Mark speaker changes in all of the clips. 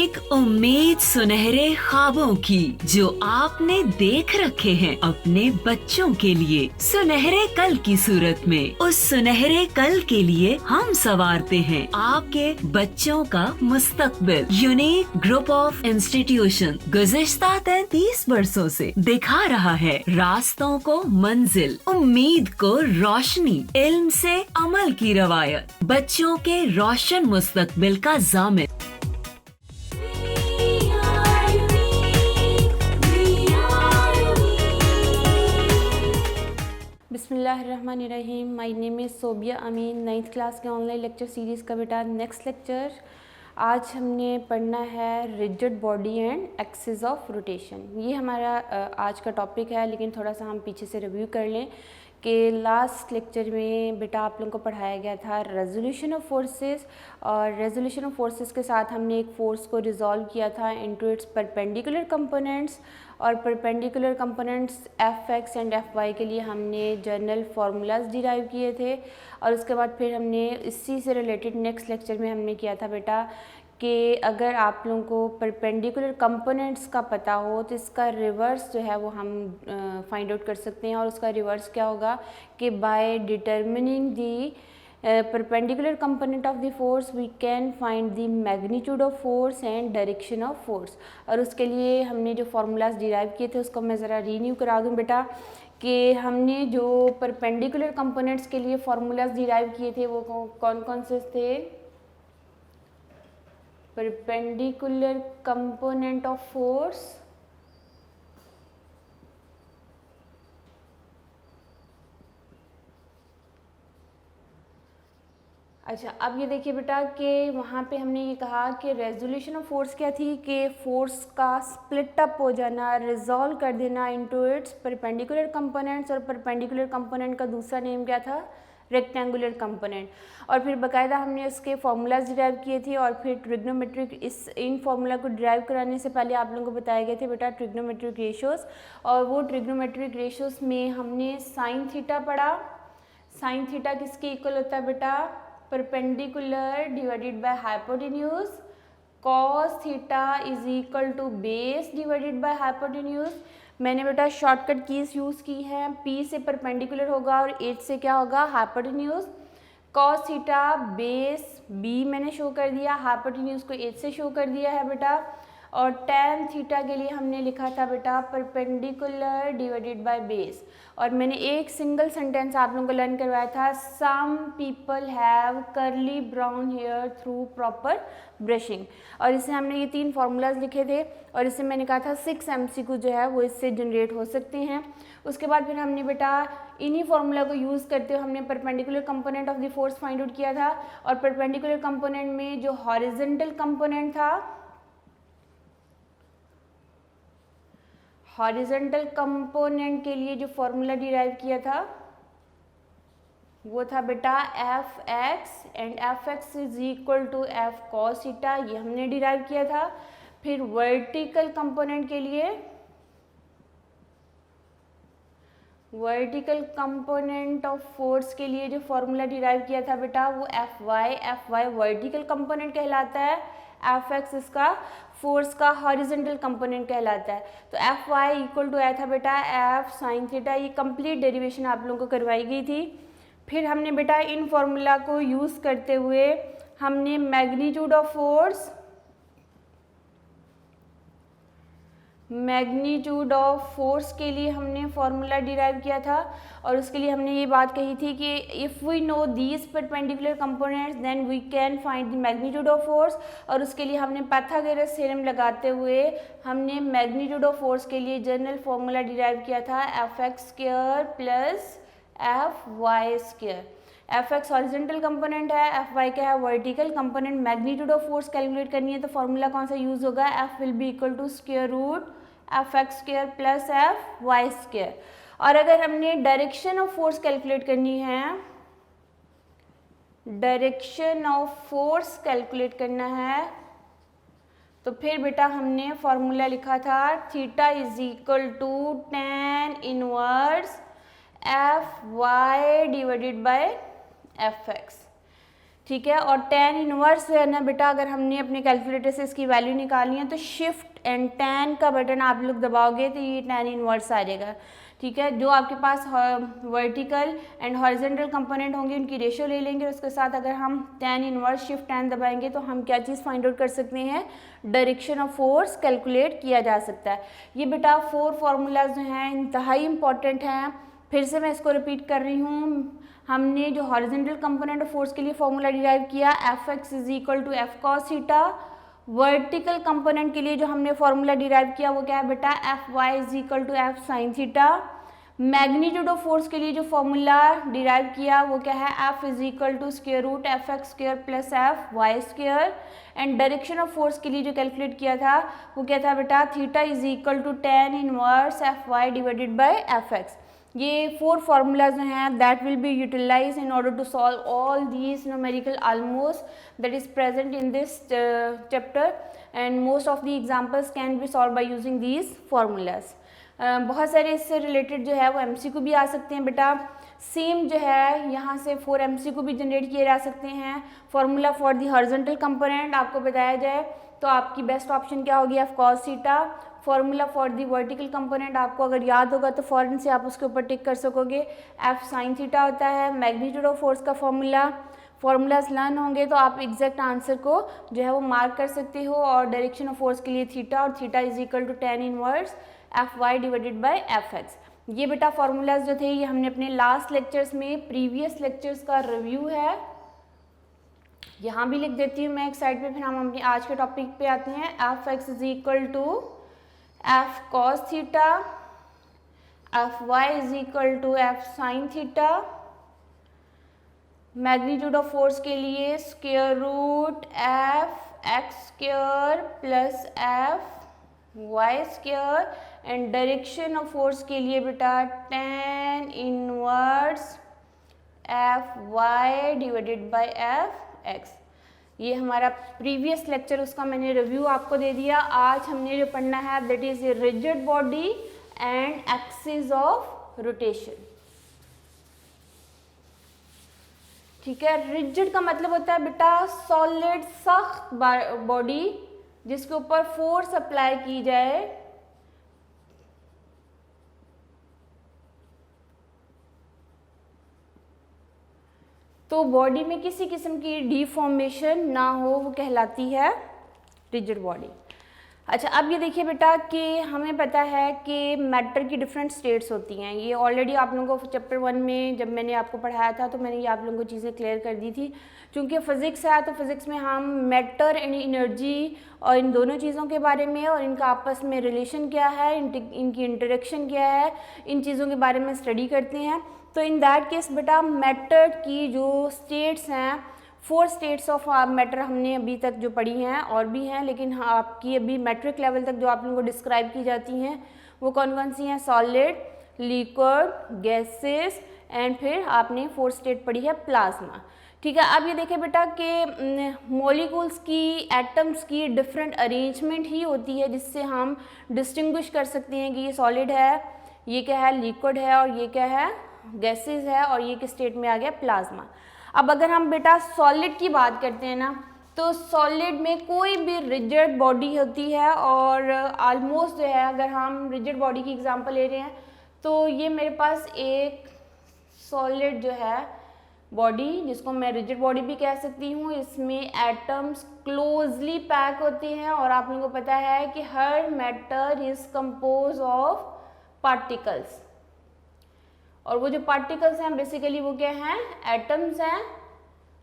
Speaker 1: एक उम्मीद सुनहरे ख्वाबों की जो आपने देख रखे हैं अपने बच्चों के लिए, सुनहरे कल की सूरत में। उस सुनहरे कल के लिए हम संवारते हैं आपके बच्चों का मुस्तकबिल। यूनिक ग्रुप ऑफ इंस्टीट्यूशन गुज़िश्ता 33 वर्षों से दिखा रहा है रास्तों को मंजिल, उम्मीद को रोशनी, इल्म से अमल की रवायत, बच्चों के रोशन मुस्तकबिल का जामिन।
Speaker 2: बिस्मिल्लाहिर्रहमानिर्रहीम। My name is Sobia Amin. 9th class के ऑनलाइन लेक्चर सीरीज़ का बेटा नेक्स्ट लेक्चर। आज हमने पढ़ना है rigid body and axis of rotation. ये हमारा आज का टॉपिक है, लेकिन थोड़ा सा हम पीछे से रिव्यू कर लें कि लास्ट लेक्चर में बेटा आप लोगों को पढ़ाया गया था रेजोल्यूशन ऑफ फोर्सेस, और रेजोल्यूशन ऑफ फोर्सेस के साथ हमने एक फोर्स को रिजॉल्व किया था इनटू इट्स परपेंडिकुलर कंपोनेंट्स, और perpendicular components F X and F Y के लिए हमने जनरल फार्मूलाज डिराइव किए थे। और उसके बाद फिर हमने इसी से रिलेटेड नेक्स्ट लेक्चर में हमने किया था बेटा कि अगर आप लोगों को परपेंडिकुलर कंपोनेंट्स का पता हो तो इसका रिवर्स जो है वो हम फाइंड आउट कर सकते हैं। और उसका रिवर्स क्या होगा कि by determining the perpendicular component of the force we can find the magnitude of force and direction of force। और उसके लिए हमने जो फार्मूलाज डिराइव किए थे उसको मैं ज़रा रीन्यू करा दूं बेटा कि हमने जो परपेंडिकुलर कंपोनेंट्स के लिए फार्मूलाज डिराइव किए थे वो कौन कौन से थे। परपेंडिकुलर कंपोनेंट ऑफ फोर्स, अच्छा अब ये देखिए बेटा कि वहाँ पे हमने ये कहा कि रेजोल्यूशन ऑफ फोर्स क्या थी कि फोर्स का स्प्लिट अप हो जाना, रिजॉल्व कर देना इनटू इट्स परपेंडिकुलर कंपोनेंट्स। और परपेंडिकुलर कंपोनेंट का दूसरा नेम क्या था, रेक्टेंगुलर कंपोनेंट। और फिर बाकायदा हमने उसके फार्मूलाज डिराइव किए थे। और फिर ट्रिग्नोमेट्रिक इन फार्मूला को डिराइव कराने से पहले आप लोगों को बताए गए थे बेटा ट्रिग्नोमेट्रिक रेशियोज़, और वो ट्रिग्नोमेट्रिक रेशियोज़ में हमने साइन थीटा पढ़ा। साइन थीटा किसके इक्वल होता है बेटा, perpendicular divided by hypotenuse. Cos theta is equal to base divided by hypotenuse. मैंने बेटा शॉर्टकट कीज यूज़ की है, P से परपेंडिकुलर होगा और H से क्या होगा, hypotenuse. Cos theta base B मैंने शो कर दिया, हाइपोटेन्यूज को H से शो कर दिया है बेटा। और tan थीटा के लिए हमने लिखा था बेटा परपेंडिकुलर डिवाइडेड बाय बेस। और मैंने एक सिंगल सेंटेंस आप लोगों को लर्न करवाया था, some people have curly brown hair through proper brushing. और इससे हमने ये 3 फार्मूलाज लिखे थे, और इससे मैंने कहा था 6 MCQ जो है वो इससे जनरेट हो सकते हैं। उसके बाद फिर हमने बेटा इन्हीं फार्मूला को यूज़ करते हुए हमने perpendicular component of the force find out किया था। और परपेंडिकुलर कंपोनेंट में जो हॉरिजॉन्टल कंपोनेंट था, हॉरिजॉन्टल कंपोनेंट के लिए जो फॉर्मूला डिराइव किया था वो था बेटा F X, and F X is equal to F cos theta, ये हमने डिराइव किया था। फिर वर्टिकल कंपोनेंट के लिए, वर्टिकल कंपोनेंट ऑफ फोर्स के लिए जो फॉर्मूला डिराइव किया था बेटा वो एफ वाई वर्टिकल कंपोनेंट कहलाता है, एफ एक्स इसका फोर्स का हॉरिजॉन्टल कंपोनेंट कहलाता है। तो एफ वाई इक्वल टू आया था बेटा एफ साइन थीटा। ये कंप्लीट डेरिवेशन आप लोगों को करवाई गई थी। फिर हमने बेटा इन फॉर्मूला को यूज़ करते हुए हमने magnitude of force, magnitude of force के लिए हमने फार्मूला डिराइव किया था। और उसके लिए हमने ये बात कही थी कि if we know these perpendicular components then we can find the magnitude of force. और उसके लिए हमने पाइथागोरस थ्योरम लगाते हुए हमने मैग्नीट्यूड ऑफ फोर्स के लिए जनरल फार्मूला डिराइव किया था F X square plus F Y square. F X horizontal component है, एफ वाई क्या है, vertical component. Magnitude of force calculate करनी है तो फार्मूला कौन सा यूज़ होगा, F will be equal to square root F X square plus F Y square. और अगर हमने डायरेक्शन ऑफ फोर्स कैलकुलेट करनी है, डायरेक्शन ऑफ फोर्स कैलकुलेट करना है तो फिर बेटा हमने फार्मूला लिखा था theta is equal to tan inverse F Y divided by F X. ठीक है। और tan इनवर्स है ना बेटा, अगर हमने अपने कैलकुलेटर से इसकी वैल्यू निकालनी है तो शिफ्ट एंड tan का बटन आप लोग दबाओगे तो ये tan इनवर्स आ जाएगा। ठीक है, जो आपके पास वर्टिकल एंड हॉरिजॉन्टल कंपोनेंट होंगे उनकी रेशियो ले लेंगे, उसके साथ अगर हम tan इनवर्स शिफ्ट tan दबाएंगे तो हम क्या चीज़ फाइंड आउट कर सकते हैं, डायरेक्शन ऑफ फोर्स कैलकुलेट किया जा सकता है। ये बेटा 4 फार्मूलाज जो हैं इंतहाई इंपॉर्टेंट हैं। फिर से मैं इसको रिपीट कर रही हूँ। हमने जो हॉरिजॉन्टल कंपोनेंट ऑफ फोर्स के लिए फॉर्मूला डिराइव किया Fx is equal to F cos theta. Vertical component के लिए जो हमने फॉर्मूला डिराइव किया वो क्या है बेटा, Fy is equal to F sine theta. Magnitude of force के लिए जो फॉर्मूला डिराइव किया वो क्या है, F is equal to square root F X square plus F Y square. And direction of force के लिए जो कैलकुलेट किया था वो क्या था बेटा, theta is equal to tan inverse F Y divided by F X. ये 4 फार्मूलाज जो हैं that will be utilize in order to solve all these numerical almost that is present in this chapter and most of the examples can be solve by using these formulas. बहुत सारे इससे related जो है वो MCQ भी आ सकते हैं बेटा। सेम जो है यहाँ से 4 MCQ भी जनरेट किए जा सकते हैं। Formula for the horizontal component आपको बताया जाए तो आपकी बेस्ट ऑप्शन क्या होगी, F cos theta. Formula for the vertical component आपको अगर याद होगा तो फॉरन से आप उसके ऊपर टिक कर सकोगे, एफ साइन थीटा होता है। मैग्नीट्यूड ऑफ फोर्स का फार्मूलाज लर्न होंगे तो आप एग्जैक्ट आंसर को जो है वो मार्क कर सकते हो। और डायरेक्शन ऑफ फोर्स के लिए थीटा, और theta is equal to tan inverse F Y divided by F X. ये बेटा फार्मूलाज जो थे ये हमने अपने लास्ट लेक्चर्स में, प्रीवियस लेक्चर्स का रिव्यू है, यहाँ भी लिख देती हूँ मैं एक साइड पे। फिर हम अपने आज के टॉपिक पे आते हैं। F X is equal to F cos theta, F Y is equal to F sine theta. Magnitude of force के लिए square root F X square plus F Y square. And direction of force के लिए बेटा tan inverse F Y divided by F X. ये हमारा previous lecture, उसका मैंने review आपको दे दिया। आज हमने जो पढ़ना है that is a rigid body and axis of rotation. ठीक है, रिजिड का मतलब होता है बेटा सॉलिड सख्त बॉडी जिसके ऊपर फोर्स अप्लाई की जाए तो बॉडी में किसी किस्म की डिफॉर्मेशन ना हो, वो कहलाती है रिजिड बॉडी। अच्छा, अब ये देखिए बेटा कि हमें पता है कि मैटर की डिफरेंट स्टेट्स होती हैं। ये ऑलरेडी आप लोगों को चैप्टर 1 में जब मैंने आपको पढ़ाया था तो मैंने ये आप लोगों को चीज़ें क्लियर कर दी थी। क्योंकि फिज़िक्स है तो फिज़िक्स में हम मैटर एंड एनर्जी और इन दोनों चीज़ों के बारे में और इनका आपस में रिलेशन क्या है, इनकी इंटरेक्शन क्या है, इन चीज़ों के बारे में स्टडी करते हैं। तो इन दैट केस बेटा मैटर की जो स्टेट्स हैं, 4 स्टेट्स ऑफ मैटर हमने अभी तक जो पढ़ी हैं, और भी हैं लेकिन आपकी अभी मैट्रिक लेवल तक जो आप लोगों को डिस्क्राइब की जाती हैं वो कौन कौन सी हैं, सॉलिड, लिक्विड, गैसेस एंड फिर आपने 4 स्टेट पढ़ी है प्लाज्मा। ठीक है, अब ये देखें बेटा कि मॉलिक्यूल्स की, एटम्स की डिफरेंट अरेंजमेंट ही होती है जिससे हम डिस्टिंग्विश कर सकते हैं कि ये सॉलिड है, ये क्या है लिक्विड है, और ये क्या है गैसेस है, और ये किस स्टेट में आ गया प्लाज्मा। अब अगर हम बेटा सॉलिड की बात करते हैं ना तो सॉलिड में कोई भी रिजिड बॉडी होती है, और ऑलमोस्ट जो है अगर हम रिजिड बॉडी की एग्जांपल ले रहे हैं तो ये मेरे पास एक सॉलिड जो है बॉडी, जिसको मैं रिजिड बॉडी भी कह सकती हूँ, इसमें एटम्स क्लोजली पैक होते हैं। और आप लोगों को पता है कि हर matter is compose of particles, और वो जो पार्टिकल्स हैं बेसिकली वो क्या हैं, एटम्स हैं।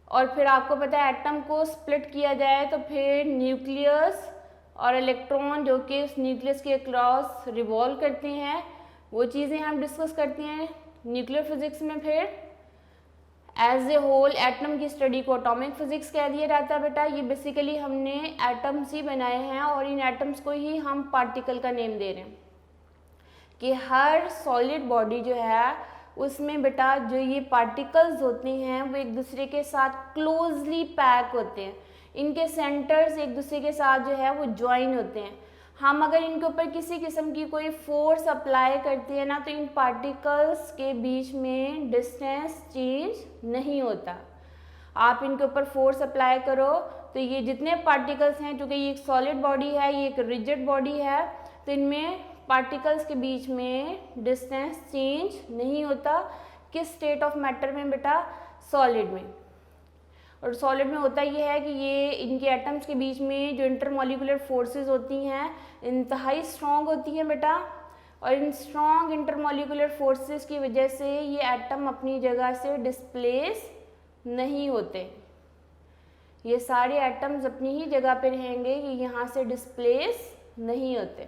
Speaker 2: और फिर आपको पता है एटम को स्प्लिट किया जाए तो फिर न्यूक्लियस और इलेक्ट्रॉन जो कि उस न्यूक्लियस के अक्रॉस रिवॉल्व करते हैं, वो चीज़ें हम डिस्कस करते हैं न्यूक्लियर फिजिक्स में। फिर एज ए होल एटम की स्टडी को एटॉमिक फिजिक्स कह दिया जाता है बेटा। ये बेसिकली हमने एटम्स ही बनाए हैं और इन एटम्स को ही हम पार्टिकल का नेम दे रहे हैं कि हर सॉलिड बॉडी जो है उसमें बेटा जो ये पार्टिकल्स होते हैं वो एक दूसरे के साथ क्लोजली पैक होते हैं, इनके सेंटर्स एक दूसरे के साथ जो है वो ज्वाइन होते हैं। हम अगर इनके ऊपर किसी किस्म की कोई फोर्स अप्लाई करते हैं ना तो इन पार्टिकल्स के बीच में डिस्टेंस चेंज नहीं होता। आप इनके ऊपर फोर्स अप्लाई करो तो ये जितने पार्टिकल्स हैं, चूँकि ये एक सॉलिड बॉडी है, ये एक रिजिड बॉडी है, तो इनमें पार्टिकल्स के बीच में डिस्टेंस चेंज नहीं होता। किस स्टेट ऑफ मैटर में बेटा? सॉलिड में। और सॉलिड में होता ये है कि ये इनके एटम्स के बीच में जो इंटरमॉलिक्यूलर फोर्सेस होती हैं इंतहाई स्ट्रॉन्ग होती हैं बेटा, और इन स्ट्रॉन्ग इंटरमॉलिक्यूलर फोर्सेस की वजह से ये एटम अपनी जगह से डिस्प्लेस नहीं होते। ये सारे एटम्स अपनी ही जगह पे रहेंगे, ये यहाँ से डिस्प्लेस नहीं होते।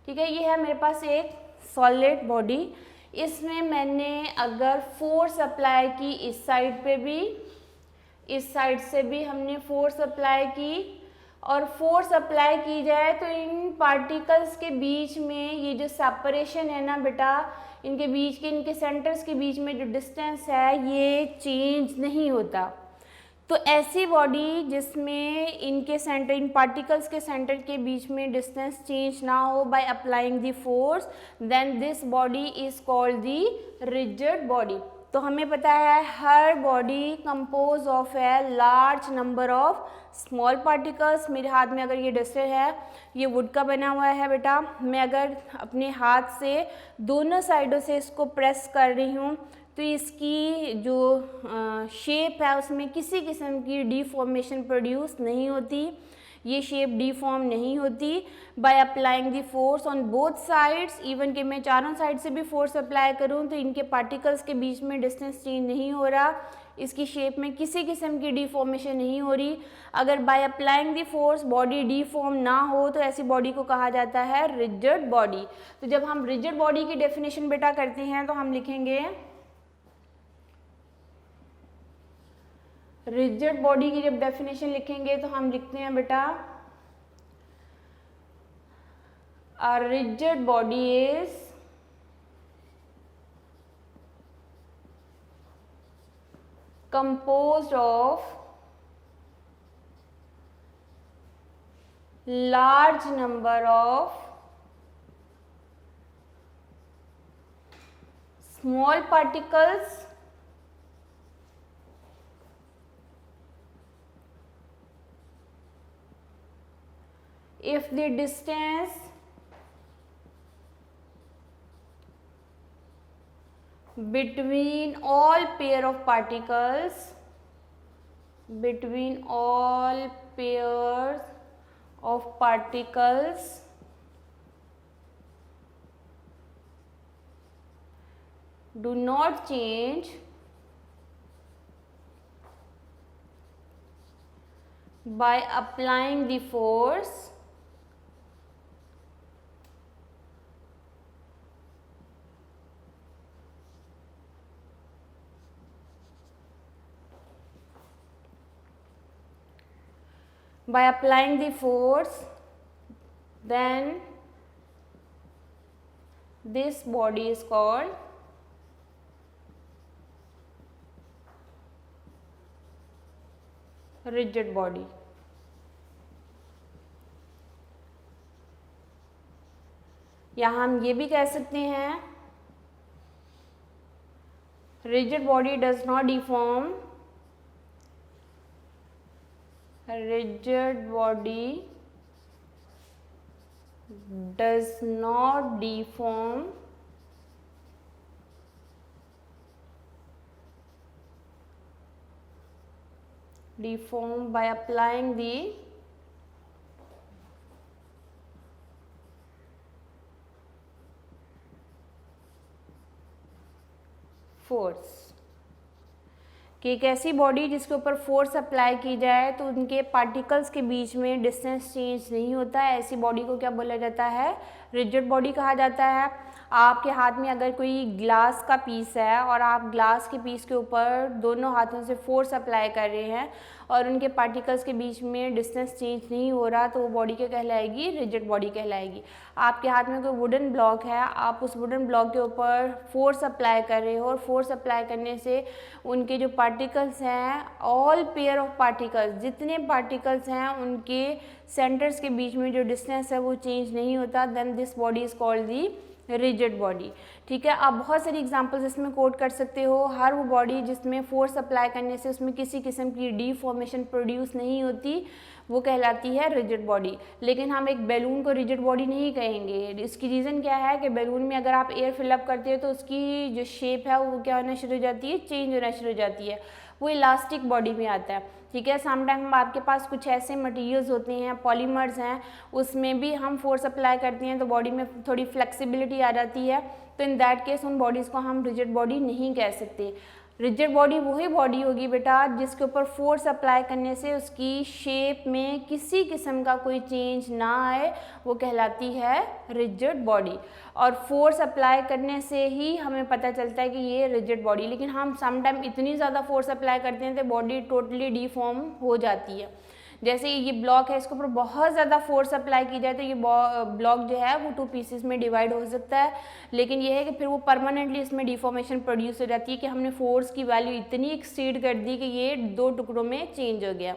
Speaker 2: ठीक है, ये है मेरे पास एक सॉलिड बॉडी। इसमें मैंने अगर फोर्स अप्लाई की इस साइड पे भी, इस साइड से भी हमने फोर्स अप्लाई की, और फोर्स अप्लाई की जाए तो इन पार्टिकल्स के बीच में ये जो सेपरेशन है ना बेटा, इनके बीच के, इनके सेंटर्स के बीच में जो डिस्टेंस है ये चेंज नहीं होता। तो ऐसी बॉडी जिसमें इनके सेंटर, इन पार्टिकल्स के सेंटर के बीच में डिस्टेंस चेंज ना हो by applying the force, then this body is called the rigid body. तो हमें पता है हर body compose of a large number of small particles. मेरे हाथ में अगर ये डस्टर है, ये वुड का बना हुआ है बेटा, मैं अगर अपने हाथ से दोनों साइडों से इसको प्रेस कर रही हूँ तो इसकी जो शेप है उसमें किसी किस्म की डिफॉर्मेशन प्रोड्यूस नहीं होती, ये शेप डिफॉर्म नहीं होती bye applying the force on both sides. Even कि मैं चारों साइड से भी फोर्स अप्लाई करूं तो इनके पार्टिकल्स के बीच में डिस्टेंस चेंज नहीं हो रहा, इसकी शेप में किसी किस्म की डिफॉर्मेशन नहीं हो रही। अगर bye applying the force body deform ना हो तो ऐसी बॉडी को कहा जाता है रिजिड बॉडी। तो जब हम रिजिड बॉडी की डेफिनेशन बेटा करते हैं तो हम लिखेंगे, रिजिड बॉडी की जब डेफिनेशन लिखेंगे तो हम लिखते हैं बेटा, a rigid body is composed of large number of small particles if the distance between all pair of particles, between all pairs of particles do not change by applying the force then this body is called rigid body। या हम ये भी कह सकते हैं, rigid body does not deform, rigid body does not deform by applying the force. कि एक ऐसी बॉडी जिसके ऊपर फोर्स अप्लाई की जाए तो उनके पार्टिकल्स के बीच में डिस्टेंस चेंज नहीं होता है, ऐसी बॉडी को क्या बोला जाता है? रिजिड बॉडी कहा जाता है। आपके हाथ में अगर कोई ग्लास का पीस है और आप ग्लास के पीस के ऊपर दोनों हाथों से फोर्स अप्लाई कर रहे हैं और उनके पार्टिकल्स के बीच में डिस्टेंस चेंज नहीं हो रहा तो वो बॉडी क्या कहलाएगी? रिजिड बॉडी कहलाएगी। आपके हाथ में कोई वुडन ब्लॉक है, आप उस वुडन ब्लॉक के ऊपर फोर्स अप्लाई कर रहे हो और फोर्स अप्लाई करने से उनके जो पार्टिकल्स हैं, ऑल पेयर ऑफ पार्टिकल्स, जितने पार्टिकल्स हैं उनके सेंटर्स के बीच में जो डिस्टेंस है वो चेंज नहीं होता, then this body is called the rigid body. ठीक है, आप बहुत सारी एग्जांपल्स इसमें कोट कर सकते हो। हर वो बॉडी जिसमें फोर्स अप्लाई करने से उसमें किसी किस्म की डीफॉर्मेशन प्रोड्यूस नहीं होती, वो कहलाती है रिजिड बॉडी। लेकिन हम एक बैलून को रिजिड बॉडी नहीं कहेंगे। इसकी रीज़न क्या है कि बैलून में अगर आप एयर फिलअप करते हो तो उसकी जो शेप है वो क्या होना शुरू हो जाती है, चेंज होना शुरू हो जाती है, वो इलास्टिक बॉडी में आता है। ठीक है, समटाइम आपके पास कुछ ऐसे मटेरियल्स होते हैं, पॉलीमर्स हैं, उसमें भी हम फोर्स अप्लाई करते हैं तो बॉडी में थोड़ी फ्लेक्सिबिलिटी आ जाती है, तो इन दैट केस उन बॉडीज़ को हम रिजिड बॉडी नहीं कह सकते। रिजिड बॉडी वही बॉडी होगी बेटा जिसके ऊपर फोर्स अप्लाई करने से उसकी शेप में किसी किस्म का कोई चेंज ना आए, वो कहलाती है रिजिड बॉडी। और फोर्स अप्लाई करने से ही हमें पता चलता है कि ये रिजिड बॉडी। लेकिन हम समटाइम इतनी ज़्यादा फोर्स अप्लाई करते हैं तो बॉडी टोटली डिफॉर्म हो जाती है। जैसे ये ब्लॉक है, इसके ऊपर बहुत ज़्यादा फोर्स अप्लाई की जाए तो ये ब्लॉक जो है वो 2 पीसेस में डिवाइड हो सकता है। लेकिन ये है कि फिर वो परमानेंटली इसमें डिफॉर्मेशन प्रोड्यूस हो जाती है कि हमने फोर्स की वैल्यू इतनी एक्सीड कर दी कि ये 2 टुकड़ों में चेंज हो गया।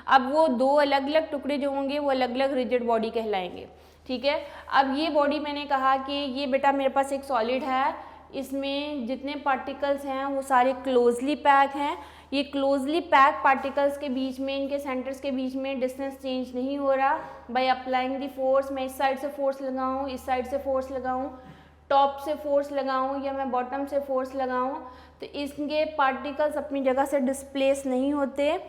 Speaker 2: अब वो 2 अलग अलग टुकड़े जो होंगे वो अलग अलग रिजिड बॉडी कहलाएंगे। ठीक है, अब ये बॉडी मैंने कहा कि ये बेटा मेरे पास एक सॉलिड है, इसमें जितने पार्टिकल्स हैं वो सारे क्लोजली पैक हैं। ये क्लोजली पैक पार्टिकल्स के बीच में, इनके सेंटर्स के बीच में डिस्टेंस चेंज नहीं हो रहा। बाय अप्लाइंग द फोर्स, मैं इस साइड से फोर्स लगाऊं, इस साइड से फोर्स लगाऊं, टॉप से फोर्स लगाऊं या मैं बॉटम से फोर्स लगाऊं, तो इसके पार्टिकल्स अपनी जगह से डिस्प्लेस नहीं होते।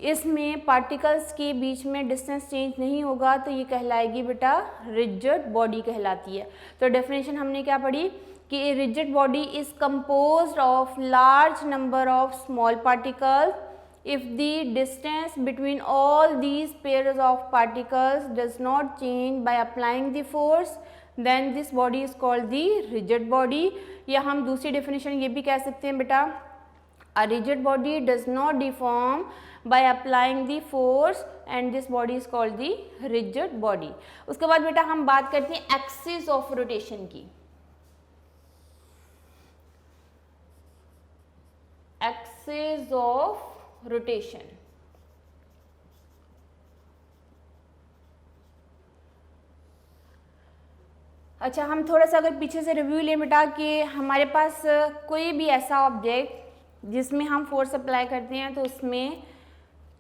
Speaker 2: इसमें पार्टिकल्स के बीच में डिस्टेंस चेंज नहीं होगा, तो ये कहलाएगी बेटा रिजिड बॉडी कहलाती है। तो डेफिनेशन हमने क्या पढ़ी कि a rigid body is composed of large number of small particles. If the distance between all these pairs of particles does not change by applying the force, then this body is called the rigid body. या हम दूसरी definition ये भी कह सकते हैं बेटा, a rigid body does not deform by applying the force and this body is called the rigid body. उसके बाद बेटा हम बात करते हैं axis of rotation की। Axis of rotation. अच्छा, हम थोड़ा सा अगर पीछे से रिव्यू लें बेटा कि हमारे पास कोई भी ऐसा ऑब्जेक्ट जिसमें हम फोर्स अप्लाई करते हैं तो उसमें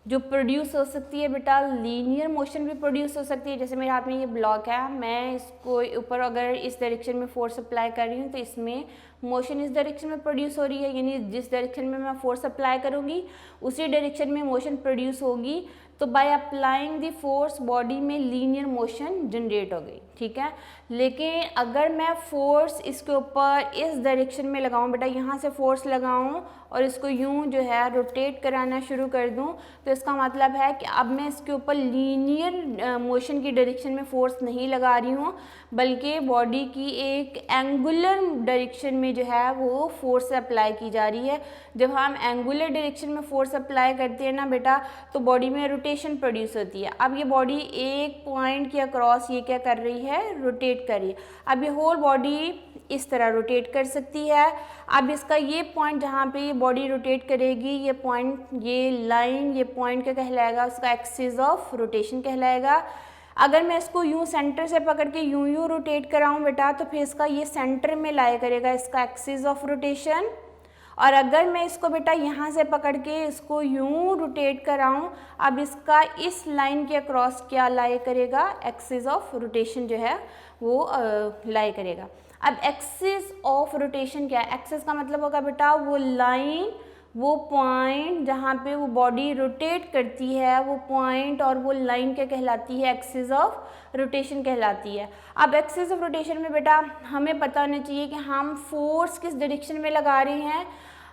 Speaker 2: जो प्रोड्यूस हो सकती है बेटा लीनियर मोशन भी प्रोड्यूस हो सकती है। जैसे मेरे हाथ में ये ब्लॉक है, मैं इसको ऊपर अगर इस डायरेक्शन में फोर्स अप्लाई कर रही हूँ तो इसमें मोशन इस डायरेक्शन में प्रोड्यूस हो रही है, यानी जिस डायरेक्शन में मैं फोर्स अप्लाई करूँगी उसी डायरेक्शन में मोशन प्रोड्यूस होगी। तो bye applying the force body में लीनियर मोशन जनरेट हो गई। ठीक है, लेकिन अगर मैं फोर्स इसके ऊपर इस डायरेक्शन में लगाऊं बेटा, यहाँ से फोर्स लगाऊं और इसको यूं जो है रोटेट कराना शुरू कर दूं, तो इसका मतलब है कि अब मैं इसके ऊपर लीनियर मोशन की डायरेक्शन में फोर्स नहीं लगा रही हूँ, बल्कि बॉडी की एक एंगुलर डायरेक्शन में जो है वो फोर्स अप्लाई की जा रही है। जब हम एंगुलर डायरेक्शन में फोर्स अप्लाई करते हैं ना बेटा, तो बॉडी में रोटेशन प्रोड्यूस होती है। अब ये बॉडी एक पॉइंट के अक्रॉस ये क्या कर रही है, रोटेट कर रही है। अब ये होल बॉडी इस तरह रोटेट कर सकती है। अब इसका ये पॉइंट जहाँ पे ये बॉडी रोटेट करेगी, ये पॉइंट, ये लाइन, ये पॉइंट क्या कहलाएगा, उसका एक्सिस ऑफ रोटेशन कहलाएगा। अगर मैं इसको यूं सेंटर से पकड़ के यूं रोटेट कराऊं बेटा, तो फिर इसका ये सेंटर में लाया करेगा इसका एक्सिस ऑफ रोटेशन। और अगर मैं इसको बेटा यहाँ से पकड़ के इसको यूं रोटेट कराऊं, अब इसका इस लाइन के अक्रॉस क्या लाया करेगा, एक्सिस ऑफ रोटेशन जो है वो लाया करेगा। अब एक्सिस ऑफ रोटेशन क्या है, एक्सिस का मतलब होगा बेटा वो लाइन, वो पॉइंट जहाँ पे वो बॉडी रोटेट करती है, वो पॉइंट और वो लाइन क्या कहलाती है, एक्सिस ऑफ रोटेशन कहलाती है। अब एक्सिस ऑफ रोटेशन में बेटा हमें पता होना चाहिए कि हम फोर्स किस डायरेक्शन में लगा रहे हैं।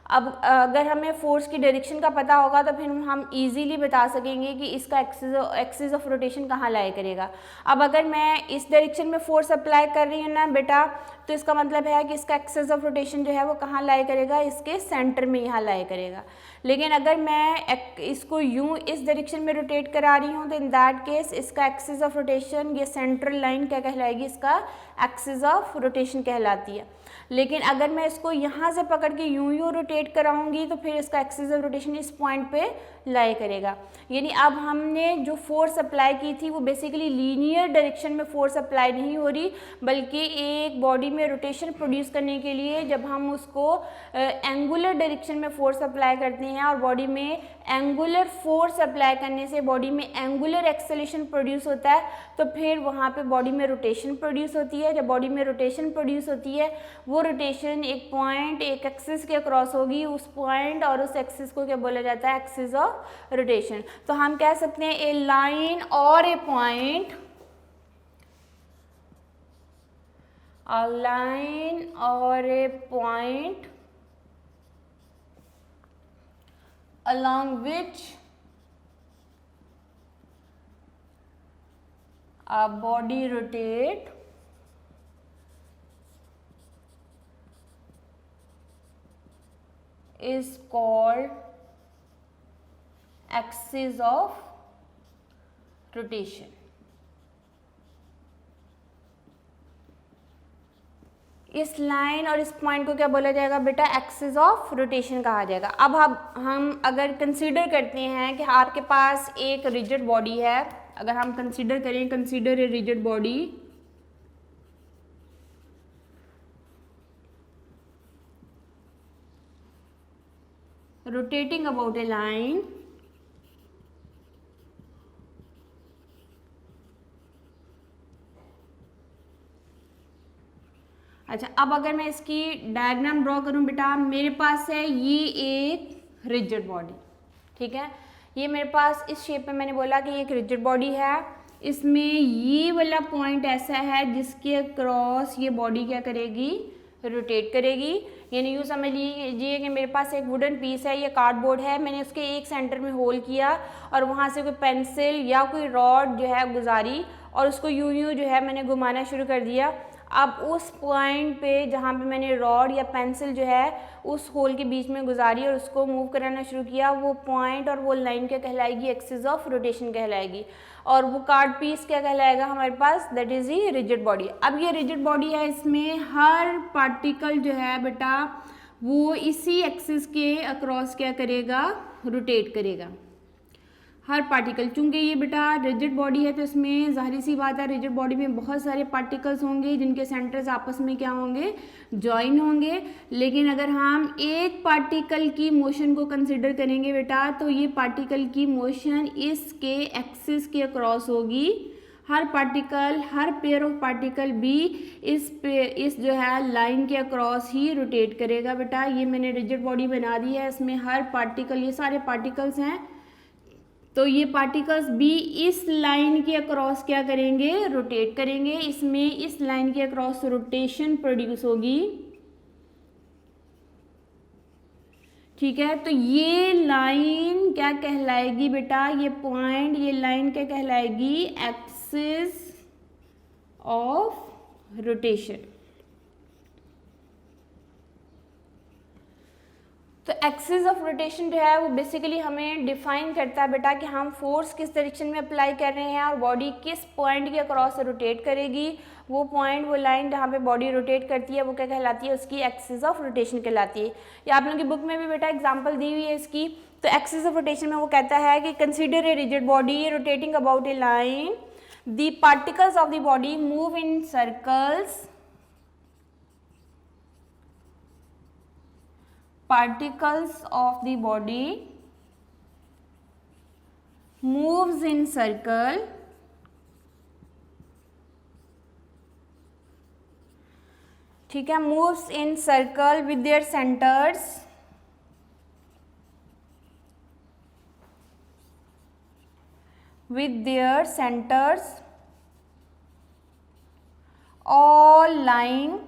Speaker 2: अब अगर हमें फोर्स की डायरेक्शन का पता होगा तो फिर हम इजीली बता सकेंगे कि इसका एक्सिस ऑफ रोटेशन कहाँ लाया करेगा। अब अगर मैं इस डायरेक्शन में फोर्स अप्लाई कर रही हूँ ना बेटा, तो इसका मतलब है कि इसका एक्सिस ऑफ रोटेशन जो है वो कहाँ लाया करेगा, इसके सेंटर में यहाँ लाया करेगा। लेकिन अगर मैं इसको यूं इस डायरेक्शन में रोटेट करा रही हूँ तो इन दैट केस इसका एक्सिस ऑफ रोटेशन, ये सेंट्रल लाइन क्या कहलाएगी, इसका एक्सिस ऑफ रोटेशन कहलाती है। लेकिन अगर मैं इसको यहाँ से पकड़ के यूं रोटेट कराऊंगी तो फिर इसका एक्सिस ऑफ रोटेशन इस पॉइंट पे लाई करेगा। यानी अब हमने जो फोर्स अप्लाई की थी वो बेसिकली लीनियर डायरेक्शन में फोर्स अप्लाई नहीं हो रही, बल्कि एक बॉडी में रोटेशन प्रोड्यूस करने के लिए जब हम उसको एंगुलर डायरेक्शन में फोर्स अप्लाई करते हैं और बॉडी में एंगुलर फोर्स अप्लाई करने से बॉडी में एंगुलर एक्सेलेरेशन प्रोड्यूस होता है, तो फिर वहाँ पे बॉडी में रोटेशन प्रोड्यूस होती है। जब बॉडी में रोटेशन प्रोड्यूस होती है, वो रोटेशन एक पॉइंट एक एक्सिस के क्रॉस होगी, उस पॉइंट और उस एक्सिस को क्या बोला जाता है, एक्सिस ऑफ रोटेशन। तो हम कह सकते हैं ए लाइन और ए point, a line or a point along which a body rotate is called axis of rotation। इस लाइन और इस पॉइंट को क्या बोला जाएगा बेटा, एक्सिस ऑफ रोटेशन कहा जाएगा। अब हम अगर कंसीडर करते हैं कि आपके पास एक रिजिड बॉडी है, अगर हम कंसीडर करें, consider a rigid body, rotating about a line, अच्छा अब अगर मैं इसकी डायग्राम ड्रॉ करूं बेटा, मेरे पास है ये एक रिजिड बॉडी, ठीक है, ये मेरे पास इस शेप में मैंने बोला कि एक रिजिड बॉडी है, इसमें ये वाला पॉइंट ऐसा है जिसके क्रॉस ये बॉडी क्या करेगी, रोटेट करेगी। यानी यूँ समझ लीजिए कि मेरे पास एक वुडन पीस है, ये कार्डबोर्ड है, मैंने उसके एक सेंटर में होल किया और वहाँ से कोई पेंसिल या कोई रॉड जो है गुजारी और उसको यूँ जो है मैंने घुमाना शुरू कर दिया। अब उस पॉइंट पे जहाँ पे मैंने रॉड या पेंसिल जो है उस होल के बीच में गुजारी और उसको मूव कराना शुरू किया, वो पॉइंट और वो लाइन क्या कहलाएगी, एक्सिस ऑफ रोटेशन कहलाएगी। और वो कार्ड पीस क्या कहलाएगा हमारे पास, दैट इज़ ही रिजिड बॉडी। अब ये रिजिड बॉडी है, इसमें हर पार्टिकल जो है बेटा वो इसी एक्सिस के अक्रॉस क्या करेगा, रोटेट करेगा, हर पार्टिकल। चूंकि ये बेटा रिजिड बॉडी है तो इसमें जाहिर सी बात है रिजिड बॉडी में बहुत सारे पार्टिकल्स होंगे जिनके सेंटर्स आपस में क्या होंगे, जॉइन होंगे। लेकिन अगर हम एक पार्टिकल की मोशन को कंसिडर करेंगे बेटा, तो ये पार्टिकल की मोशन इसके एक्सिस के अक्रॉस होगी। हर पार्टिकल, हर पेयर ऑफ पार्टिकल भी इस जो है लाइन के अक्रॉस ही रोटेट करेगा बेटा। ये मैंने रिजिड बॉडी बना दी है, इसमें हर पार्टिकल, ये सारे पार्टिकल्स हैं, तो ये पार्टिकल्स भी इस लाइन के अक्रॉस क्या करेंगे, रोटेट करेंगे। इसमें इस लाइन के अक्रॉस रोटेशन प्रोड्यूस होगी, ठीक है। तो ये लाइन क्या कहलाएगी बेटा, ये पॉइंट, ये लाइन क्या कहलाएगी, एक्सिस ऑफ रोटेशन। तो एक्सिस ऑफ रोटेशन जो है वो बेसिकली हमें डिफाइन करता है बेटा कि हम फोर्स किस डायरेक्शन में अप्लाई कर रहे हैं और बॉडी किस पॉइंट के अक्रॉस रोटेट करेगी। वो पॉइंट, वो लाइन जहाँ पे बॉडी रोटेट करती है वो क्या कहलाती है, उसकी एक्सिस ऑफ रोटेशन कहलाती है। या आप लोगों की बुक में भी बेटा एग्जाम्पल दी हुई है इसकी। तो एक्सिस ऑफ रोटेशन में वो कहता है कि consider a rigid body rotating about A line, the particles of the body move in circles, particles of the body moves in circle ठीक है, moves in circle with their centers all lying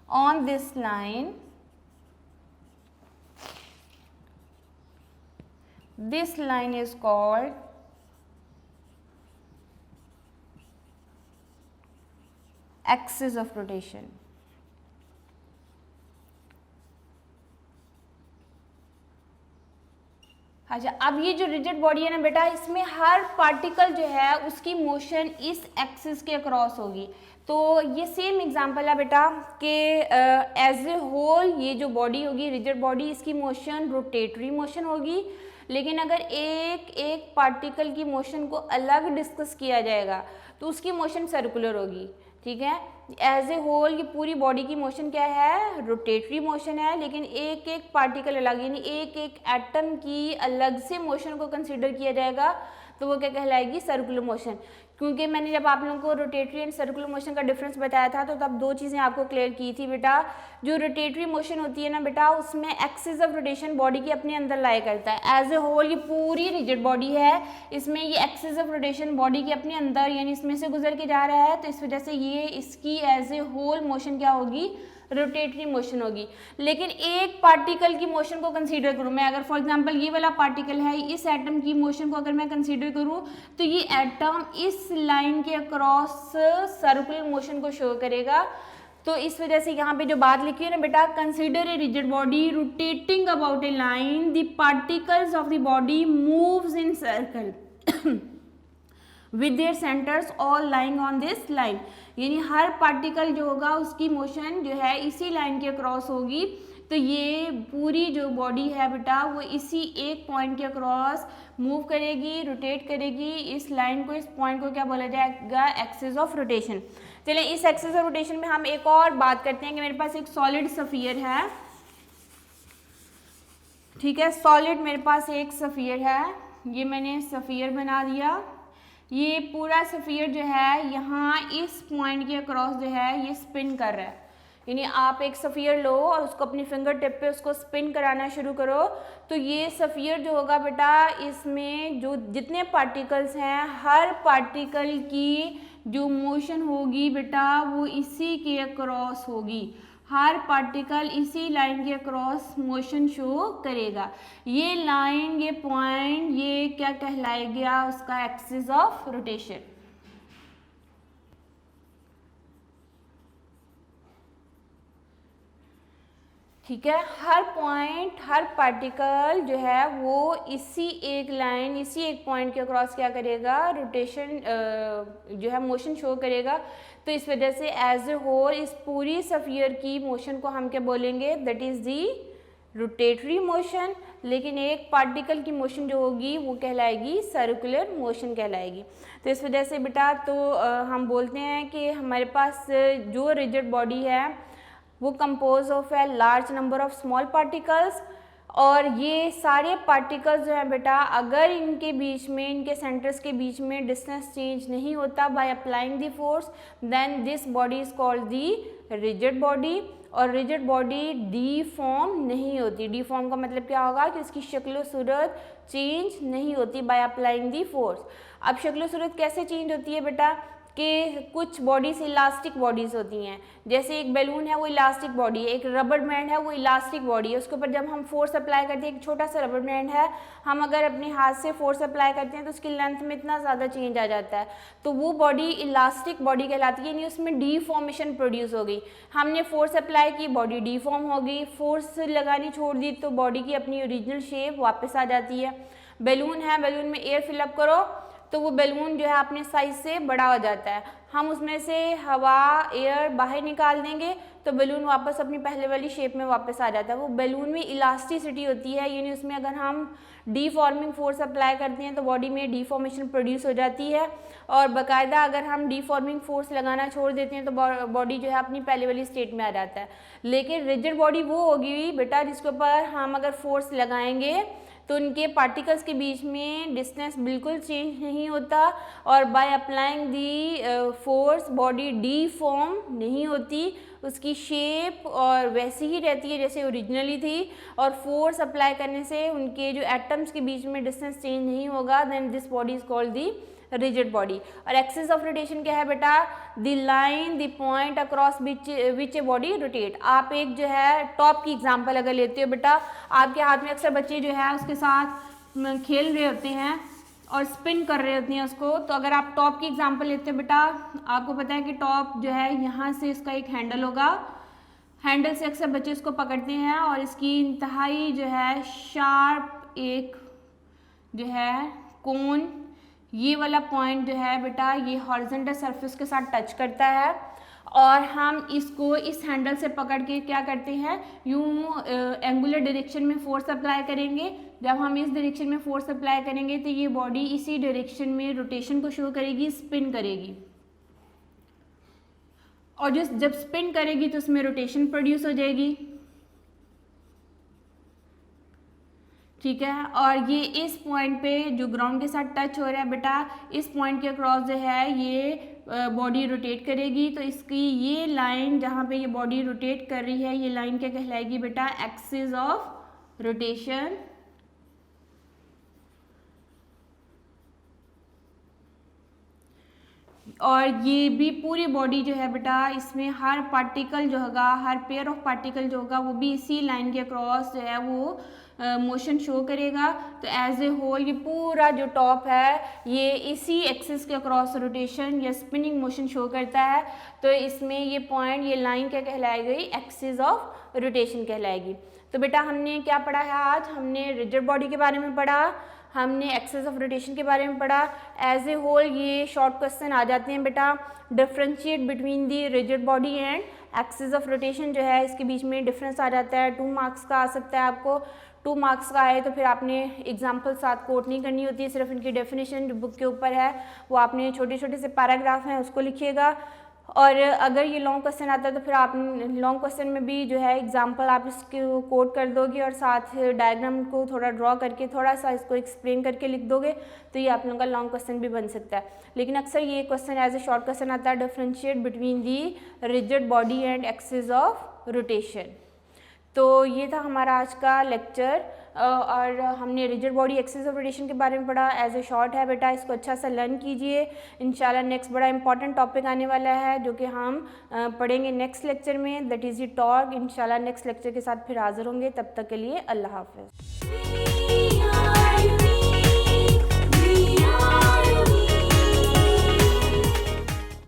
Speaker 2: on this line. This line is called axis of rotation. अच्छा, अब ये जो rigid body है ना बेटा, इसमें हर पार्टिकल जो है उसकी मोशन इस एक्सिस के अक्रॉस होगी। तो ये सेम एग्जांपल है बेटा कि एज ए होल ये जो बॉडी होगी रिजिड बॉडी, इसकी मोशन रोटेटरी मोशन होगी। लेकिन अगर एक एक पार्टिकल की मोशन को अलग डिस्कस किया जाएगा तो उसकी मोशन सर्कुलर होगी। ठीक है, एज ए होल ये पूरी बॉडी की मोशन क्या है, रोटेटरी मोशन है। लेकिन एक एक पार्टिकल अलग, यानी एक एक एटम की अलग से मोशन को कंसीडर किया जाएगा तो वो क्या कहलाएगी, सर्कुलर मोशन। क्योंकि मैंने जब आप लोगों को रोटेटरी एंड सर्कुलर मोशन का डिफरेंस बताया था तो तब दो चीज़ें आपको क्लियर की थी बेटा। जो रोटेटरी मोशन होती है ना बेटा, उसमें एक्सिस ऑफ रोटेशन बॉडी के अपने अंदर लाई करता है। एज ए होल ये पूरी रिजिड बॉडी है, इसमें ये एक्सिस ऑफ रोटेशन बॉडी के अपने अंदर यानी इसमें से गुजर के जा रहा है, तो इस वजह से ये इसकी एज ए होल मोशन क्या होगी, रोटेटरी मोशन होगी। लेकिन एक पार्टिकल की मोशन को कंसीडर करूँ मैं, अगर फॉर एग्जांपल ये वाला पार्टिकल है, इस एटम की मोशन को अगर मैं कंसीडर करूँ तो ये एटम इस लाइन के अक्रॉस सर्कुलर मोशन को शो करेगा। तो इस वजह से यहाँ पे जो बात लिखी है ना बेटा, consider a rigid body rotating about A line, the particles of the body moves in circle with their centers all lying on this line, यानी हर पार्टिकल जो होगा उसकी मोशन जो है इसी लाइन के अक्रॉस होगी। तो ये पूरी जो बॉडी है बेटा वो इसी एक पॉइंट के अक्रॉस मूव करेगी, रोटेट करेगी। इस लाइन को, इस पॉइंट को क्या बोला जाएगा, एक्सिस ऑफ रोटेशन। चलिए इस एक्सिस ऑफ रोटेशन में हम एक और बात करते हैं कि मेरे पास एक सॉलिड सफियर है। ठीक है, सॉलिड मेरे पास एक सफियर है, ये मैंने सफियर बना दिया। ये पूरा सफियर जो है यहाँ इस पॉइंट के अक्रॉस जो है ये स्पिन कर रहा है। यानी आप एक सफियर लो और उसको अपनी फिंगर टिप पे उसको स्पिन कराना शुरू करो तो ये सफियर जो होगा बेटा, इसमें जो जितने पार्टिकल्स हैं हर पार्टिकल की जो मोशन होगी बेटा वो इसी के अक्रॉस होगी। हर पार्टिकल इसी लाइन के अक्रॉस मोशन शो करेगा। ये लाइन, ये पॉइंट, ये क्या कहलाएगा, उसका एक्सिस ऑफ रोटेशन। ठीक है, हर पॉइंट, हर पार्टिकल जो है वो इसी एक लाइन, इसी एक पॉइंट के अक्रॉस क्या करेगा, रोटेशन जो है मोशन शो करेगा। तो इस वजह से एज ए होल इस पूरी सफियर की मोशन को हम क्या बोलेंगे, that is the rotatory motion. लेकिन एक पार्टिकल की मोशन जो होगी वो कहलाएगी सर्कुलर मोशन कहलाएगी। तो इस वजह से बेटा तो हम बोलते हैं कि हमारे पास जो रिजिड बॉडी है वो compose of a large number of small particles, और ये सारे पार्टिकल्स जो हैं बेटा अगर इनके बीच में, इनके सेंटर्स के बीच में डिस्टेंस चेंज नहीं होता by applying the force, then this body is called the rigid body. और रिजिड बॉडी डीफॉर्म नहीं होती। डीफॉर्म का मतलब क्या होगा कि उसकी शक्ल सूरत चेंज नहीं होती बाय अप्लाइंग दी फोर्स। अब शक्ल सूरत कैसे चेंज होती है बेटा कि कुछ बॉडीज इलास्टिक बॉडीज़ होती हैं, जैसे एक बैलून है वो इलास्टिक बॉडी है, एक रबर बैंड है वो इलास्टिक बॉडी है। उसके ऊपर जब हम फोर्स अप्लाई करते हैं, एक छोटा सा रबर बैंड है, हम अगर अपने हाथ से फोर्स अप्लाई करते हैं तो उसकी लेंथ में इतना ज़्यादा चेंज आ जाता है, तो वो बॉडी इलास्टिक बॉडी कहलाती है, यानी उसमें डीफॉर्मेशन प्रोड्यूस हो गई। हमने फोर्स अप्लाई की, बॉडी डीफॉर्म हो गई, फोर्स लगानी छोड़ दी तो बॉडी की अपनी ओरिजिनल शेप वापस आ जाती है। बैलून है, बैलून में एयर फिलअप करो तो वो बैलून जो है अपने साइज से बड़ा हो जाता है। हम उसमें से हवा, एयर बाहर निकाल देंगे तो बैलून वापस अपनी पहले वाली शेप में वापस आ जाता है। वो बैलून में इलास्टिसिटी होती है, यानी उसमें अगर हम डीफॉर्मिंग फोर्स अप्लाई करते हैं तो बॉडी में डीफॉर्मेशन प्रोड्यूस हो जाती है, और बाकायदा अगर हम डीफॉर्मिंग फोर्स लगाना छोड़ देते हैं तो बॉडी जो है अपनी पहले वाली स्टेट में आ जाता है। लेकिन रिजिड बॉडी वो होगी बेटा जिसके ऊपर हम अगर फोर्स लगाएंगे तो उनके पार्टिकल्स के बीच में डिस्टेंस बिल्कुल चेंज नहीं होता, और by applying the force body deform नहीं होती, उसकी शेप और वैसी ही रहती है जैसे ओरिजिनली थी, और फोर्स अप्लाई करने से उनके जो एटम्स के बीच में डिस्टेंस चेंज नहीं होगा। Then this body is called the rigid body. और एक्सिस ऑफ रोटेशन क्या है बेटा, the line, the point across which a body rotate. आप एक जो है टॉप की एग्जांपल अगर लेते हो बेटा, आपके हाथ में अक्सर बच्चे जो है उसके साथ खेल रहे होते हैं और स्पिन कर रहे होते हैं उसको, तो अगर आप टॉप की एग्जांपल लेते हो बेटा, आपको पता है कि टॉप जो है यहाँ से इसका एक हैंडल होगा, हैंडल से अक्सर बच्चे इसको पकड़ते हैं और इसकी इंतहाई जो है शार्प एक जो है कोन, ये वाला पॉइंट जो है बेटा ये हॉरिजॉन्टल सरफेस के साथ टच करता है और हम इसको इस हैंडल से पकड़ के क्या करते हैं, यूँ एंगुलर डायरेक्शन में फोर्स अप्लाई करेंगे। जब हम इस डायरेक्शन में फोर्स अप्लाई करेंगे तो ये बॉडी इसी डायरेक्शन में रोटेशन को शो करेगी, स्पिन करेगी, और जब स्पिन करेगी तो उसमें रोटेशन प्रोड्यूस हो जाएगी, ठीक है। और ये इस पॉइंट पे जो ग्राउंड के साथ टच हो रहा है बेटा, इस पॉइंट के क्रॉस जो है ये बॉडी रोटेट करेगी। तो इसकी ये लाइन जहाँ पे ये बॉडी रोटेट कर रही है, ये लाइन क्या कहलाएगी बेटा, एक्सिस ऑफ रोटेशन। और ये भी पूरी बॉडी जो है बेटा, इसमें हर पार्टिकल जो होगा, हर पेयर ऑफ पार्टिकल जो होगा वो भी इसी लाइन के क्रॉस जो है वो मोशन शो करेगा। तो एज ए होल ये पूरा जो टॉप है ये इसी एक्सिस के क्रॉस रोटेशन या स्पिनिंग मोशन शो करता है। तो इसमें ये पॉइंट, ये लाइन क्या कहलाएगी, एक्सिस ऑफ रोटेशन कहलाएगी। तो बेटा हमने क्या पढ़ा है आज, हमने रिजिड बॉडी के बारे में पढ़ा, हमने एक्सिस ऑफ रोटेशन के बारे में पढ़ा। एज ए होल ये शॉर्ट क्वेश्चन आ जाते हैं बेटा, differentiate between the rigid body and axis of rotation जो है इसके बीच में डिफरेंस आ जाता है। 2 मार्क्स का आ सकता है आपको, 2 मार्क्स का आए तो फिर आपने एग्जाम्पल साथ कोट नहीं करनी होती है, सिर्फ इनकी डेफिनेशन जो बुक के ऊपर है वो आपने छोटे छोटे से पैराग्राफ हैं उसको लिखिएगा। और अगर ये लॉन्ग क्वेश्चन आता है तो फिर आप लॉन्ग क्वेश्चन में भी जो है एग्जाम्पल आप इसको कोट कर दोगे और साथ डायग्राम को थोड़ा ड्रॉ करके थोड़ा सा इसको एक्सप्लेन करके लिख दोगे, तो ये आप लोगों का लॉन्ग क्वेश्चन भी बन सकता है। लेकिन अक्सर ये question as a short question आता है, differentiate between the rigid body and axis of rotation. तो ये था हमारा आज का लेक्चर और हमने rigid body axis of rotation के बारे में पढ़ा। एज ए शॉर्ट है बेटा, इसको अच्छा सा लर्न कीजिए। इंशाल्लाह नेक्स्ट बड़ा इंपॉर्टेंट टॉपिक आने वाला है जो कि हम पढ़ेंगे नेक्स्ट लेक्चर में, दैट इज़ द टॉर्क। इंशाल्लाह नेक्स्ट लेक्चर के साथ फिर हाजिर होंगे, तब तक के लिए अल्लाह हाफ़िज़।